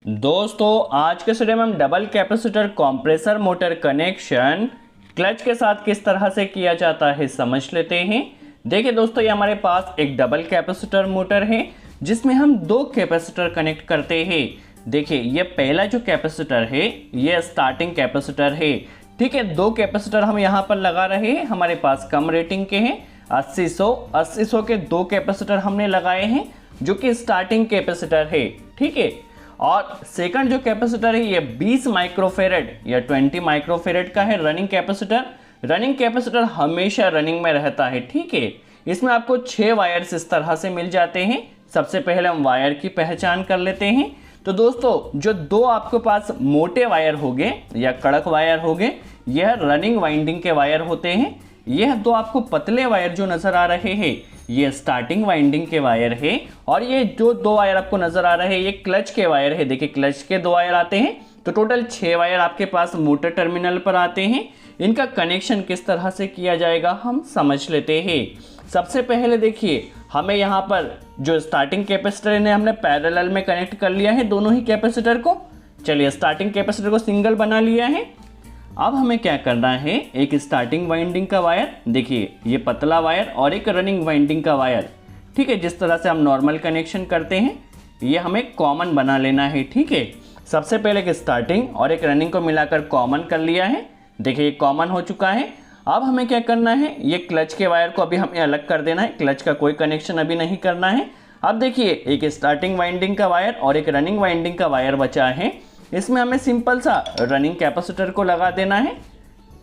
दोस्तों आज के वीडियो में हम double capacitor compressor motor connection clutch के साथ किस तरह से किया जाता है समझ लेते हैं। देखिए दोस्तों, ये हमारे पास एक डबल कैपेसिटर मोटर है जिसमें हम दो कैपेसिटर कनेक्ट करते हैं। देखिए ये पहला जो कैपेसिटर है ये स्टार्टिंग कैपेसिटर है। ठीक है, दो कैपेसिटर हम यहाँ पर लगा रहे हैं, हमारे पास कम रेटिंग के हैं। 80-100 के दो कैपेसिटर हमने लगाए हैं जो कि स्टार्टिंग कैपेसिटर है। ठीक है, और सेकंड जो कैपेसिटर है ये 20 माइक्रोफेरेड या 20 माइक्रोफेरेड का है रनिंग कैपेसिटर। रनिंग कैपेसिटर हमेशा रनिंग में रहता है। ठीक है, इसमें आपको 6 वायर्स इस तरह से मिल जाते हैं। सबसे पहले हम वायर की पहचान कर लेते हैं। तो दोस्तों जो दो आपके पास मोटे वायर हो गए या कड़क वायर हो गए, यह रनिंग वाइंडिंग के वायर होते हैं। यह दो आपको पतले वायर जो नजर आ रहे हैं ये स्टार्टिंग वाइंडिंग के वायर है, और ये जो दो वायर आपको नजर आ रहे हैं ये क्लच के वायर है। देखिए क्लच के दो वायर आते हैं, तो टोटल 6 वायर आपके पास मोटर टर्मिनल पर आते हैं। इनका कनेक्शन किस तरह से किया जाएगा हम समझ लेते हैं। सबसे पहले देखिए हमें यहाँ पर जो स्टार्टिंग कैपेसिटर इन्हें हमने पैरेलल में कनेक्ट कर लिया है दोनों ही कैपेसिटर को। चलिए स्टार्टिंग कैपेसिटर को सिंगल बना लिया है। अब हमें क्या करना है, एक स्टार्टिंग वाइंडिंग का वायर, देखिए ये पतला वायर, और एक रनिंग वाइंडिंग का वायर। ठीक है, जिस तरह से हम नॉर्मल कनेक्शन करते हैं ये हमें कॉमन बना लेना है। ठीक है, सबसे पहले एक स्टार्टिंग और एक रनिंग को मिलाकर कॉमन कर लिया है। देखिए ये कॉमन हो चुका है। अब हमें क्या करना है, ये क्लच के वायर को अभी हमें अलग कर देना है, क्लच का कोई कनेक्शन अभी नहीं करना है। अब देखिए एक स्टार्टिंग वाइंडिंग का वायर और एक रनिंग वाइंडिंग का वायर बचा है, इसमें हमें सिंपल सा रनिंग कैपेसिटर को लगा देना है।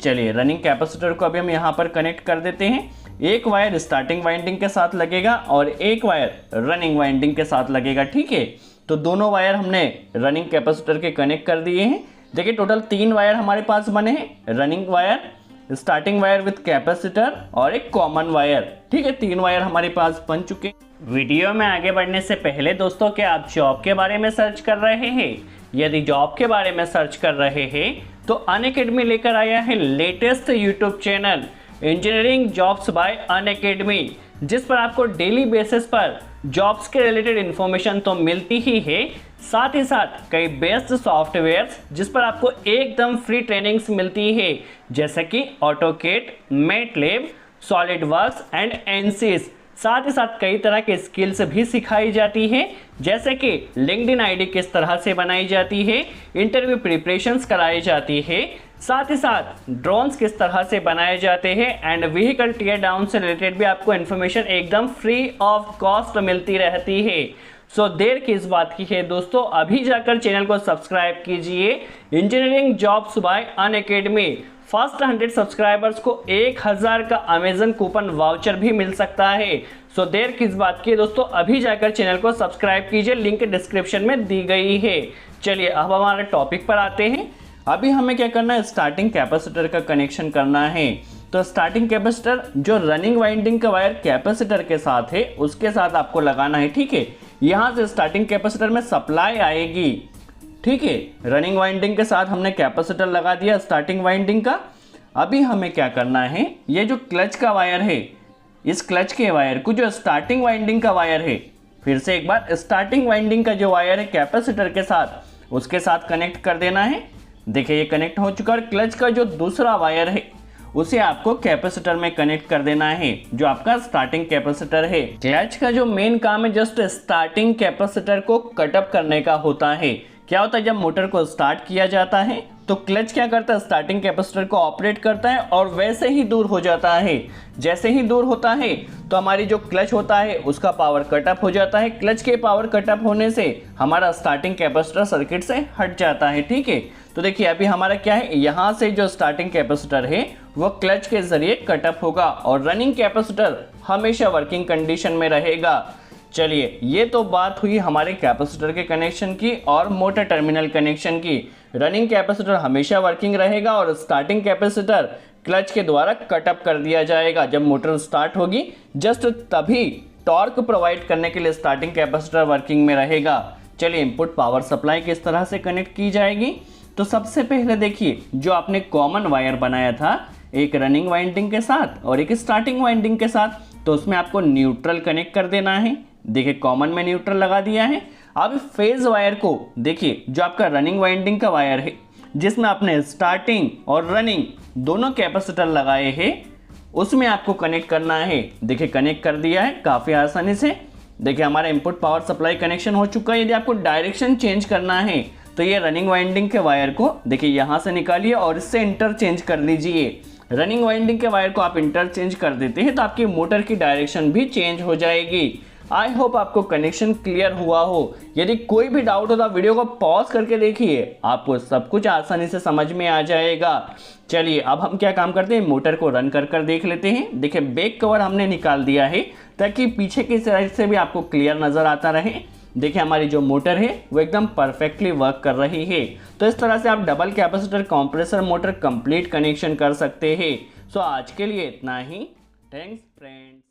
चलिए रनिंग कैपेसिटर को अभी हम यहाँ पर कनेक्ट कर देते हैं। एक वायर स्टार्टिंग वाइंडिंग के साथ लगेगा और एक वायर रनिंग वाइंडिंग के साथ लगेगा। ठीक है, तो दोनों वायर हमने रनिंग कैपेसिटर के कनेक्ट कर दिए हैं। देखिए टोटल 3 वायर हमारे पास बने हैं, running wire, starting wire with capacitor और एक कॉमन वायर। ठीक है, 3 वायर हमारे पास बन चुके हैं। वीडियो में आगे बढ़ने से पहले दोस्तों, क्या आप जॉब के बारे में सर्च कर रहे हैं? यदि जॉब के बारे में सर्च कर रहे हैं तो अनअकैडमी लेकर आया है latest YouTube channel engineering jobs bye Unacademy, जिस पर आपको डेली बेसिस पर जॉब्स के रिलेटेड इन्फॉर्मेशन तो मिलती ही है, साथ ही साथ कई बेस्ट सॉफ्टवेयर्स जिस पर आपको एकदम फ्री ट्रेनिंग्स मिलती है, जैसे कि ऑटोकेड, मैटलैब, सॉलिडवर्क्स एंड एनसिस। साथ ही साथ कई तरह के स्किल्स भी सिखाई जाती है, जैसे कि लिंक्डइन आईडी किस तरह से बनाई जाती है, इंटरव्यू प्रिपरेशंस कराई जाती है, साथ ही साथ ड्रोन्स किस तरह से बनाए जाते हैं एंड व्हीकल टीयर डाउन से रिलेटेड भी आपको इन्फॉर्मेशन एकदम फ्री ऑफ कॉस्ट मिलती रहती है। सो देर किस बात की है दोस्तों, अभी जाकर चैनल को सब्सक्राइब कीजिए। Engineering jobs bye Unacademy, first 100 subscribers को 1000 का अमेजन कूपन वाउचर भी मिल सकता है। सो देर किस बात की है दोस्तों, अभी जाकर चैनल को सब्सक्राइब कीजिए, लिंक डिस्क्रिप्शन में दी गई है। चलिए अब हमारे टॉपिक पर आते हैं। अभी हमें क्या करना है, स्टार्टिंग कैपेसिटर का कनेक्शन करना है। तो स्टार्टिंग कैपेसिटर जो रनिंग वाइंडिंग का वायर कैपेसिटर के साथ है उसके साथ आपको लगाना है। ठीक है, यहाँ से स्टार्टिंग कैपेसिटर में सप्लाई आएगी। ठीक है, रनिंग वाइंडिंग के साथ हमने कैपेसिटर लगा दिया स्टार्टिंग वाइंडिंग का। अभी हमें क्या करना है, ये जो क्लच का वायर है इस क्लच के वायर को, जो स्टार्टिंग वाइंडिंग का वायर है, फिर से एक बार स्टार्टिंग वाइंडिंग का जो वायर है कैपेसिटर के साथ उसके साथ कनेक्ट कर देना है। देखिए ये कनेक्ट हो चुका है। क्लच का जो दूसरा वायर है उसे आपको कैपेसिटर में कनेक्ट कर देना है, जो आपका स्टार्टिंग कैपेसिटर है। क्लच का जो मेन काम है जस्ट स्टार्टिंग कैपेसिटर को कटअप करने का होता है। क्या होता है, जब मोटर को स्टार्ट किया जाता है तो क्लच क्या करता है, स्टार्टिंग कैपेसिटर को ऑपरेट करता है और वैसे ही दूर हो जाता है। जैसे ही दूर होता है तो हमारी जो क्लच होता है उसका पावर कटअप हो जाता है। क्लच के पावर कटअप होने से हमारा स्टार्टिंग कैपेसिटर सर्किट से हट जाता है। ठीक है, तो देखिए अभी हमारा क्या है, यहाँ से जो स्टार्टिंग कैपेसिटर है वो क्लच के जरिए कटअप होगा और रनिंग कैपेसिटर हमेशा वर्किंग कंडीशन में रहेगा। चलिए ये तो बात हुई हमारे कैपेसिटर के कनेक्शन की और मोटर टर्मिनल कनेक्शन की। रनिंग कैपेसिटर हमेशा वर्किंग रहेगा और स्टार्टिंग कैपेसिटर क्लच के द्वारा कटअप कर दिया जाएगा। जब मोटर स्टार्ट होगी जस्ट तभी टॉर्क प्रोवाइड करने के लिए स्टार्टिंग कैपेसिटर वर्किंग में रहेगा। चलिए इनपुट पावर सप्लाई किस तरह से कनेक्ट की जाएगी, तो सबसे पहले देखिए जो आपने कॉमन वायर बनाया था एक रनिंग वाइंडिंग के साथ और एक स्टार्टिंग वाइंडिंग के साथ, तो उसमें आपको न्यूट्रल कनेक्ट कर देना है। देखिए कॉमन में न्यूट्रल लगा दिया है। अब फेज वायर को देखिए, जो आपका रनिंग वाइंडिंग का वायर है जिसमें आपने स्टार्टिंग और रनिंग दोनों कैपेसिटर लगाए हैं, उसमें आपको कनेक्ट करना है। देखिए कनेक्ट कर दिया है काफ़ी आसानी से। देखिए हमारा इनपुट पावर सप्लाई कनेक्शन हो चुका है। यदि आपको डायरेक्शन चेंज करना है तो ये रनिंग वाइंडिंग के वायर को देखिए यहाँ से निकालिए और इससे इंटरचेंज कर लीजिए। रनिंग वाइंडिंग के वायर को आप इंटरचेंज कर देते हैं तो आपकी मोटर की डायरेक्शन भी चेंज हो जाएगी। आई होप आपको कनेक्शन क्लियर हुआ हो। यदि कोई भी डाउट हो तो आप वीडियो को पॉज करके देखिए, आपको सब कुछ आसानी से समझ में आ जाएगा। चलिए अब हम क्या काम करते हैं, मोटर को रन कर देख लेते हैं। देखिए बैक कवर हमने निकाल दिया है ताकि पीछे की साइड से भी आपको क्लियर नज़र आता रहे। देखिए हमारी जो मोटर है वो एकदम परफेक्टली वर्क कर रही है। तो इस तरह से आप double capacitor compressor motor complete connection कर सकते हैं। सो आज के लिए इतना ही। Thanks friend.